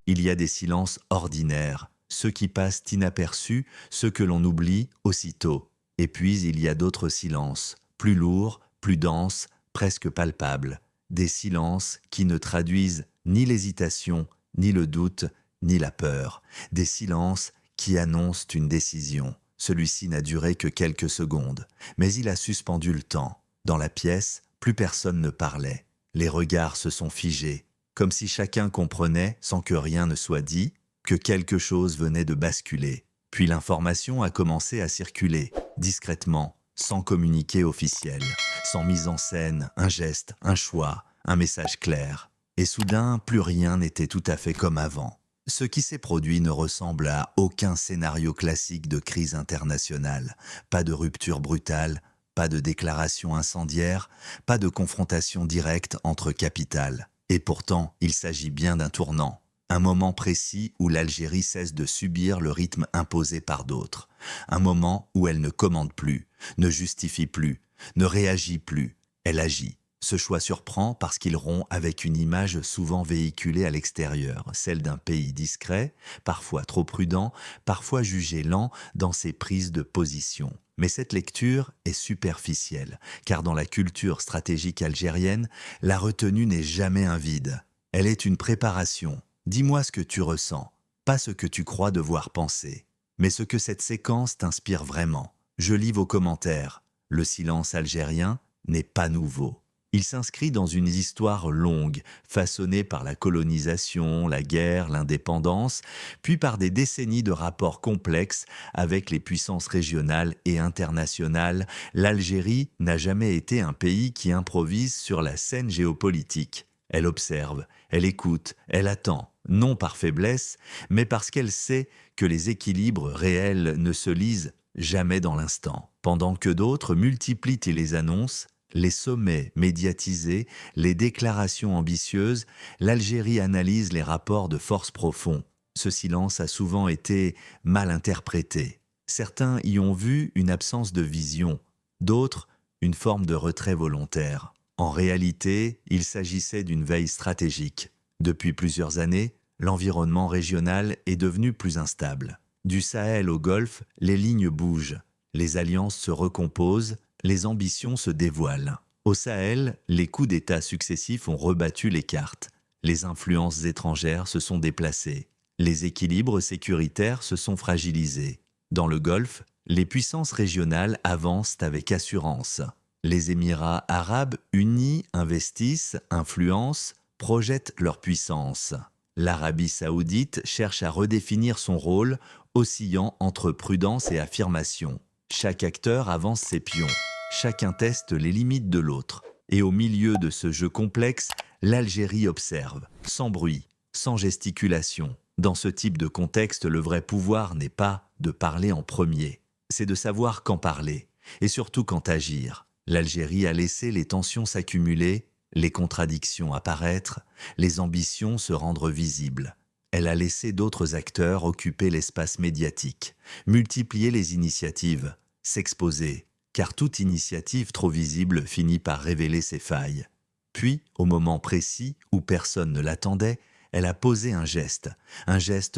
Il y a des silences ordinaires, ceux qui passent inaperçus, ceux que l'on oublie aussitôt. Et puis il y a d'autres silences, plus lourds, plus denses, presque palpables. Des silences qui ne traduisent ni l'hésitation, ni le doute, ni la peur. Des silences qui annoncent une décision. Celui-ci n'a duré que quelques secondes, mais il a suspendu le temps. Dans la pièce, plus personne ne parlait. Les regards se sont figés, comme si chacun comprenait, sans que rien ne soit dit, que quelque chose venait de basculer. Puis l'information a commencé à circuler, discrètement, sans communiqué officiel, sans mise en scène, un geste, un choix, un message clair. Et soudain, plus rien n'était tout à fait comme avant. Ce qui s'est produit ne ressemble à aucun scénario classique de crise internationale. Pas de rupture brutale, pas de déclaration incendiaire, pas de confrontation directe entre capitales. Et pourtant, il s'agit bien d'un tournant. Un moment précis où l'Algérie cesse de subir le rythme imposé par d'autres. Un moment où elle ne commande plus, ne justifie plus, ne réagit plus. Elle agit. Ce choix surprend parce qu'il rompt avec une image souvent véhiculée à l'extérieur, celle d'un pays discret, parfois trop prudent, parfois jugé lent dans ses prises de position. Mais cette lecture est superficielle, car dans la culture stratégique algérienne, la retenue n'est jamais un vide. Elle est une préparation. Dis-moi ce que tu ressens, pas ce que tu crois devoir penser, mais ce que cette séquence t'inspire vraiment. Je lis vos commentaires. Le silence algérien n'est pas nouveau. Il s'inscrit dans une histoire longue, façonnée par la colonisation, la guerre, l'indépendance, puis par des décennies de rapports complexes avec les puissances régionales et internationales. L'Algérie n'a jamais été un pays qui improvise sur la scène géopolitique. Elle observe, elle écoute, elle attend, non par faiblesse, mais parce qu'elle sait que les équilibres réels ne se lisent jamais dans l'instant. Pendant que d'autres multiplient les annonces, les sommets médiatisés, les déclarations ambitieuses, l'Algérie analyse les rapports de force profonds. Ce silence a souvent été mal interprété. Certains y ont vu une absence de vision, d'autres une forme de retrait volontaire. En réalité, il s'agissait d'une veille stratégique. Depuis plusieurs années, l'environnement régional est devenu plus instable. Du Sahel au Golfe, les lignes bougent, les alliances se recomposent, les ambitions se dévoilent. Au Sahel, les coups d'État successifs ont rebattu les cartes. Les influences étrangères se sont déplacées. Les équilibres sécuritaires se sont fragilisés. Dans le Golfe, les puissances régionales avancent avec assurance. Les Émirats arabes unis investissent, influencent, projettent leur puissance. L'Arabie saoudite cherche à redéfinir son rôle, oscillant entre prudence et affirmation. Chaque acteur avance ses pions, chacun teste les limites de l'autre. Et au milieu de ce jeu complexe, l'Algérie observe, sans bruit, sans gesticulation. Dans ce type de contexte, le vrai pouvoir n'est pas de parler en premier, c'est de savoir quand parler, et surtout quand agir. L'Algérie a laissé les tensions s'accumuler, les contradictions apparaître, les ambitions se rendre visibles. Elle a laissé d'autres acteurs occuper l'espace médiatique, multiplier les initiatives, s'exposer, car toute initiative trop visible finit par révéler ses failles. Puis, au moment précis où personne ne l'attendait, elle a posé un geste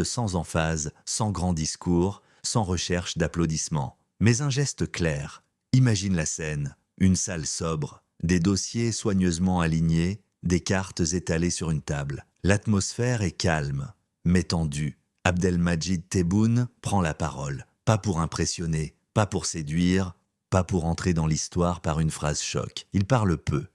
sans emphase, sans grand discours, sans recherche d'applaudissements, mais un geste clair. Imagine la scène, une salle sobre, des dossiers soigneusement alignés, des cartes étalées sur une table. L'atmosphère est calme, mais tendue. Abdelmadjid Tebboune prend la parole, pas pour impressionner, pas pour séduire, pas pour entrer dans l'histoire par une phrase choc. Il parle peu,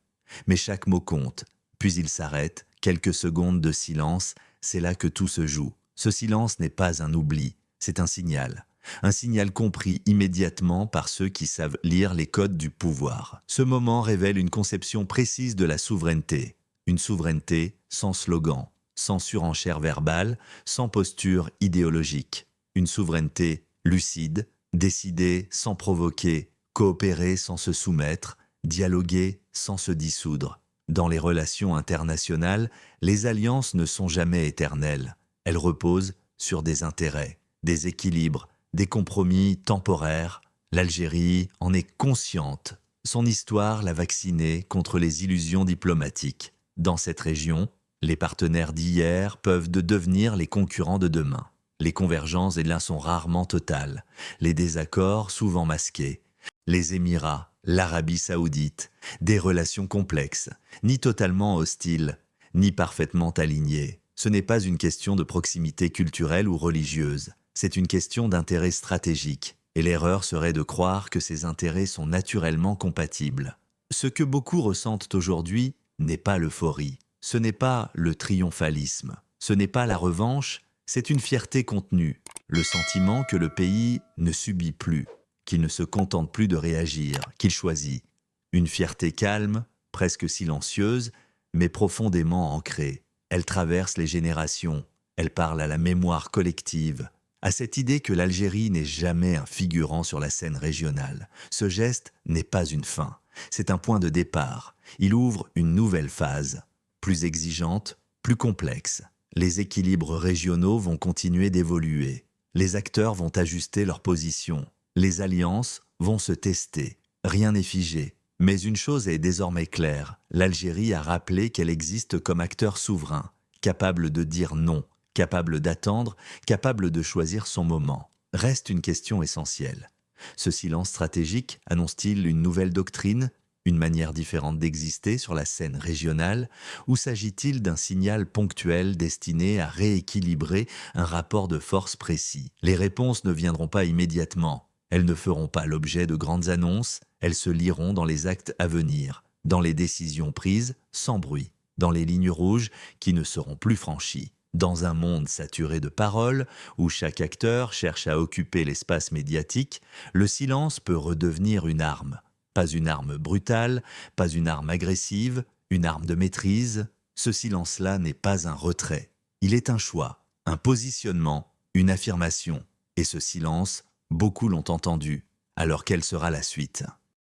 mais chaque mot compte. Puis il s'arrête, quelques secondes de silence, c'est là que tout se joue. Ce silence n'est pas un oubli, c'est un signal. Un signal compris immédiatement par ceux qui savent lire les codes du pouvoir. Ce moment révèle une conception précise de la souveraineté. Une souveraineté sans slogan, sans surenchère verbale, sans posture idéologique. Une souveraineté lucide, décider sans provoquer, coopérer sans se soumettre, dialoguer sans se dissoudre. Dans les relations internationales, les alliances ne sont jamais éternelles. Elles reposent sur des intérêts, des équilibres, des compromis temporaires. L'Algérie en est consciente. Son histoire l'a vaccinée contre les illusions diplomatiques. Dans cette région, Les partenaires d'hier peuvent devenir les concurrents de demain. Les convergences et liens sont rarement totales, les désaccords souvent masqués. Les Émirats, l'Arabie saoudite, des relations complexes, ni totalement hostiles, ni parfaitement alignées. Ce n'est pas une question de proximité culturelle ou religieuse, c'est une question d'intérêt stratégique, et l'erreur serait de croire que ces intérêts sont naturellement compatibles. Ce que beaucoup ressentent aujourd'hui n'est pas l'euphorie, ce n'est pas le triomphalisme, ce n'est pas la revanche, c'est une fierté contenue, le sentiment que le pays ne subit plus, qu'il ne se contente plus de réagir, qu'il choisit. Une fierté calme, presque silencieuse, mais profondément ancrée. Elle traverse les générations, elle parle à la mémoire collective, à cette idée que l'Algérie n'est jamais un figurant sur la scène régionale. Ce geste n'est pas une fin, c'est un point de départ. Il ouvre une nouvelle phase, plus exigeante, plus complexe. Les équilibres régionaux vont continuer d'évoluer. Les acteurs vont ajuster leur position. Les alliances vont se tester. Rien n'est figé. Mais une chose est désormais claire. L'Algérie a rappelé qu'elle existe comme acteur souverain, capable de dire non, capable d'attendre, capable de choisir son moment. Reste une question essentielle. Ce silence stratégique annonce-t-il une nouvelle doctrine, une manière différente d'exister sur la scène régionale, ou s'agit-il d'un signal ponctuel destiné à rééquilibrer un rapport de force précis? Les réponses ne viendront pas immédiatement. Elles ne feront pas l'objet de grandes annonces, elles se liront dans les actes à venir, dans les décisions prises sans bruit, dans les lignes rouges qui ne seront plus franchies. Dans un monde saturé de paroles, où chaque acteur cherche à occuper l'espace médiatique, le silence peut redevenir une arme. Pas une arme brutale, pas une arme agressive, une arme de maîtrise. Ce silence-là n'est pas un retrait. Il est un choix, un positionnement, une affirmation. Et ce silence, beaucoup l'ont entendu. Alors quelle sera la suite ?